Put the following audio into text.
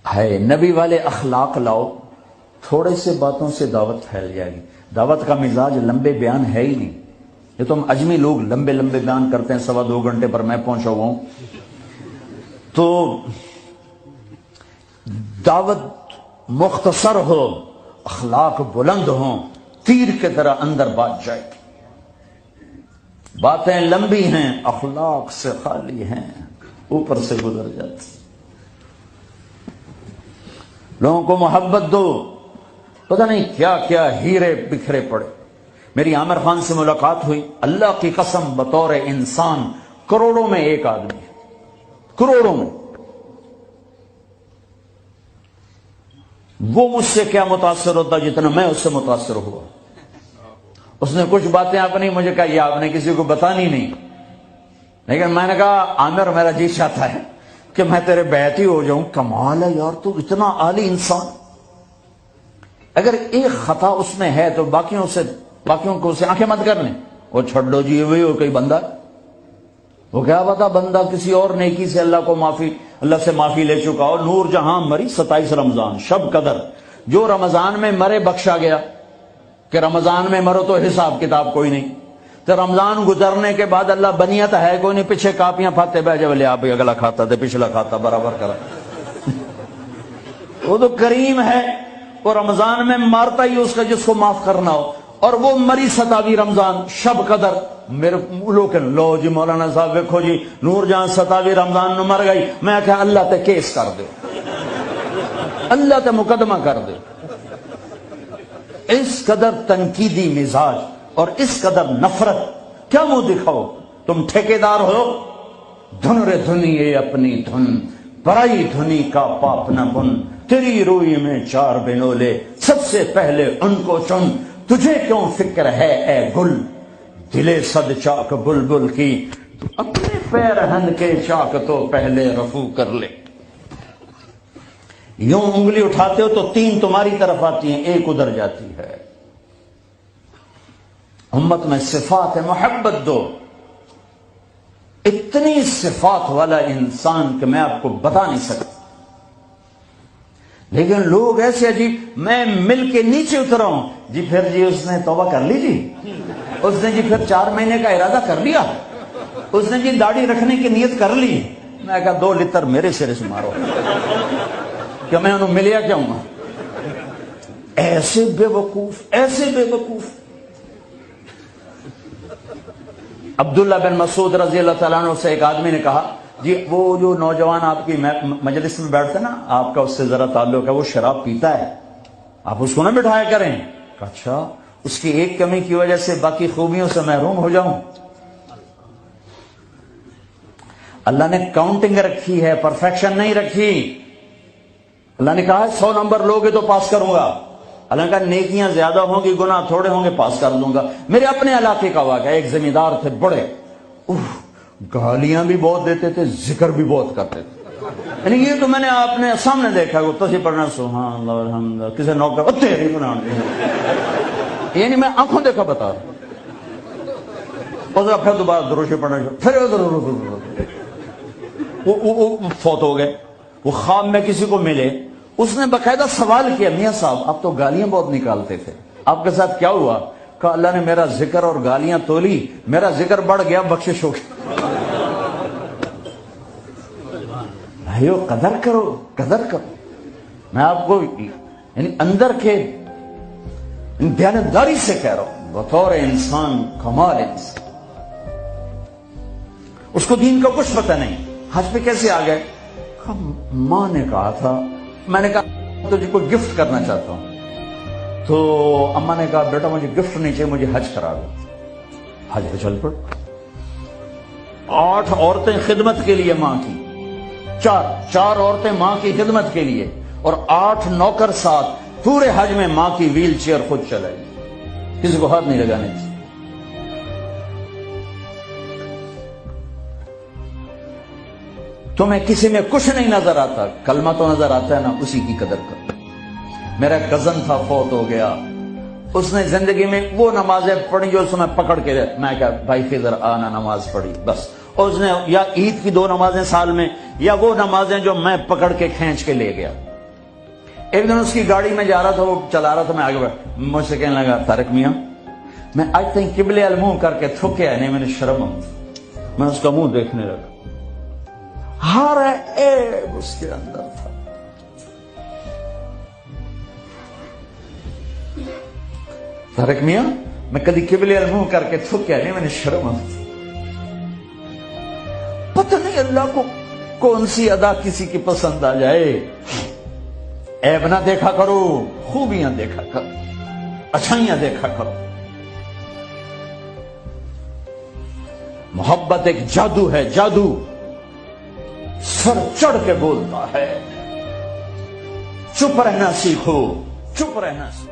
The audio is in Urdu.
ہے نبی والے اخلاق لاؤ، تھوڑے سے باتوں سے دعوت پھیل جائے گی۔ دعوت کا مزاج لمبے بیان ہے ہی نہیں۔ یہ تم اجمی لوگ لمبے لمبے بیان کرتے ہیں، 2.25 گھنٹے پر میں پہنچا ہوا ہوں۔ تو دعوت مختصر ہو، اخلاق بلند ہوں، تیر کی طرح اندر بات جائے۔ باتیں لمبی ہیں، اخلاق سے خالی ہیں، اوپر سے گزر جاتی۔ لوگوں کو محبت دو، پتہ نہیں کیا کیا ہیرے بکھرے پڑے۔ میری عامر خان سے ملاقات ہوئی، اللہ کی قسم بطور انسان کروڑوں میں ایک آدمی ہے، کروڑوں میں۔ وہ مجھ سے کیا متاثر ہوتا جتنا میں اس سے متاثر ہوا۔ اس نے کچھ باتیں اپنی مجھے کہا، یہ آپ نے کسی کو بتانی نہیں، لیکن میں نے کہا عامر میرا جی چاہتا ہے کہ میں تیرے بیعتی ہو جاؤں۔ کمال ہے یار، تو اتنا عالی انسان، اگر ایک خطا اس میں ہے تو باقیوں کو اسے آنکھیں مت کر لیں، وہ چھوڑ دو جی وہی ہو کوئی بندہ، وہ کیا پتا بندہ کسی اور نیکی سے اللہ سے معافی لے چکا ہو۔ نور جہاں مری 27 رمضان شب قدر، جو رمضان میں مرے بخشا گیا، کہ رمضان میں مرو تو حساب کتاب کوئی نہیں، تو رمضان گزرنے کے بعد اللہ بنیت ہے کوئی نہیں، پیچھے کاپیاں پھاتے بہ جب لے آپ اگلا کھاتا تھے پچھلا کھاتا برابر کرا۔ وہ تو کریم ہے، وہ رمضان میں مارتا ہی اس کا جس کو معاف کرنا ہو، اور وہ مری 27 رمضان شب قدر۔ میرے لوگ لو جی مولانا صاحب دیکھو جی نور جہاں 27 رمضان نو مر گئی، میں کہا اللہ تے کیس کر دے، اللہ تے مقدمہ کر دے۔ اس قدر تنقیدی مزاج اور اس قدر نفرت، کیا منہ دکھاؤ؟ تم ٹھیکیدار ہو، دھن رے دھنیے اپنی دھن، برائی دھنی کا پاپ نہ بن، تیری روئی میں 4 بنولے، سب سے پہلے ان کو چن، تجھے کیوں فکر ہے اے گل، دلے صد چاک بلبل کی، تو اپنے پیرہن کے چاک تو پہلے رفو کر لے۔ یوں انگلی اٹھاتے ہو تو 3 تمہاری طرف آتی ہیں، 1 ادھر جاتی ہے۔ امت میں صفات ہے، محبت دو۔ اتنی صفات والا انسان کہ میں آپ کو بتا نہیں سکتا، لیکن لوگ ایسے عجیب، میں مل کے نیچے اترا ہوں جی، پھر جی اس نے توبہ کر لی جی، اس نے جی پھر 4 مہینے کا ارادہ کر لیا، اس نے جی داڑھی رکھنے کی نیت کر لی۔ میں کہا 2 لتر میرے سرے سے مارو کہ میں انہوں ملیا کیا ہوں۔ ایسے بے وقوف، ایسے بے وقوف۔ عبداللہ بن مسعود رضی اللہ تعالیٰ عنہ سے ایک آدمی نے کہا، جی وہ جو نوجوان آپ کی مجلس میں بیٹھتے نا، آپ کا اس سے ذرا تعلق ہے، وہ شراب پیتا ہے، آپ اس کو نہ بٹھایا کریں۔ اچھا، اس کی ایک کمی کی وجہ سے باقی خوبیوں سے محروم ہو جاؤں؟ اللہ نے کاؤنٹنگ رکھی ہے، پرفیکشن نہیں رکھی۔ اللہ نے کہا 100 نمبر لوگے تو پاس کروں گا، اللہ نے کہا نیکیاں زیادہ ہوں گی گناہ تھوڑے ہوں گے، پاس کر دوں گا۔ میرے اپنے علاقے کا واقعہ، ایک زمیندار تھے بڑے، گالیاں بھی بہت دیتے تھے، ذکر بھی بہت کرتے تھے، یعنی یہ تو میں نے آپ نے سامنے دیکھا، وہ تصویر پڑھنا سبحان اللہ الحمدللہ، کسی نوکر تیری گناہ، یعنی میں آنکھوں دیکھا بتا رہا، پھر دوبارہ دروشی پڑھنا، پھر وہ فوت ہو گئے۔ وہ خواب میں کسی کو ملے، اس نے باقاعدہ سوال کیا، میاں صاحب آپ تو گالیاں بہت نکالتے تھے، آپ کے ساتھ کیا ہوا؟ کہا اللہ نے میرا ذکر اور گالیاں تولی، میرا ذکر بڑھ گیا، بخشش ہو گئی۔ بھائیو قدر کرو، قدر کرو۔ میں آپ کو یعنی اندر کے دیانتداری سے کہہ رہا ہوں، بطور انسان کمال انسان، اس کو دین کا کچھ پتہ نہیں۔ حج پہ کیسے آ گئے؟ ماں نے کہا تھا، میں نے کہا تجھے کوئی گفٹ کرنا چاہتا ہوں، تو اماں نے کہا بیٹا مجھے گفٹ نہیں چاہیے، مجھے حج کرا دو۔ حج پہ چل پڑ۔ 8 عورتیں خدمت کے لیے ماں کی، 4 عورتیں ماں کی خدمت کے لیے، اور 8 نوکر ساتھ، پورے حج میں ماں کی ویل چیئر خود چلائی، کسی کو ہاتھ نہیں لگانے چاہیے۔ تمہیں کسی میں کچھ نہیں نظر آتا، کلمہ تو نظر آتا ہے نا، اسی کی قدر کرو۔ میرا کزن تھا، فوت ہو گیا، اس نے زندگی میں وہ نمازیں پڑھی جو اس میں پکڑ کے، میں کہا بھائی فضر آنا نماز پڑھی بس، اور اس نے یا عید کی 2 نمازیں سال میں، یا وہ نمازیں جو میں پکڑ کے کھینچ کے لے گیا، ایک دن اس کی گاڑی میں جا رہا تھا, وہ چلا رہا تھا, میں آگے بڑھا, مجھ سے کہنے لگا طارق میاں میں آج تک قبلے المنہ کر کے تھکیا نہیں, میں نے شرم آئی. میں اس کا منہ دیکھنے لگا, ہر عیب اس کے اندر تھا. طارق میاں میں کبھی قبلے المنہ کر کے تھکیا نہیں, میں نے شرم آئی. پتہ نہیں اللہ کو کون سی ادا کسی کی پسند آ جائے. عیب نہ دیکھا کرو, خوبیاں دیکھا کرو, اچھائیاں دیکھا کرو. محبت ایک جادو ہے, جادو سر چڑھ کے بولتا ہے. چپ رہنا سیکھو, چپ رہنا سیکھو.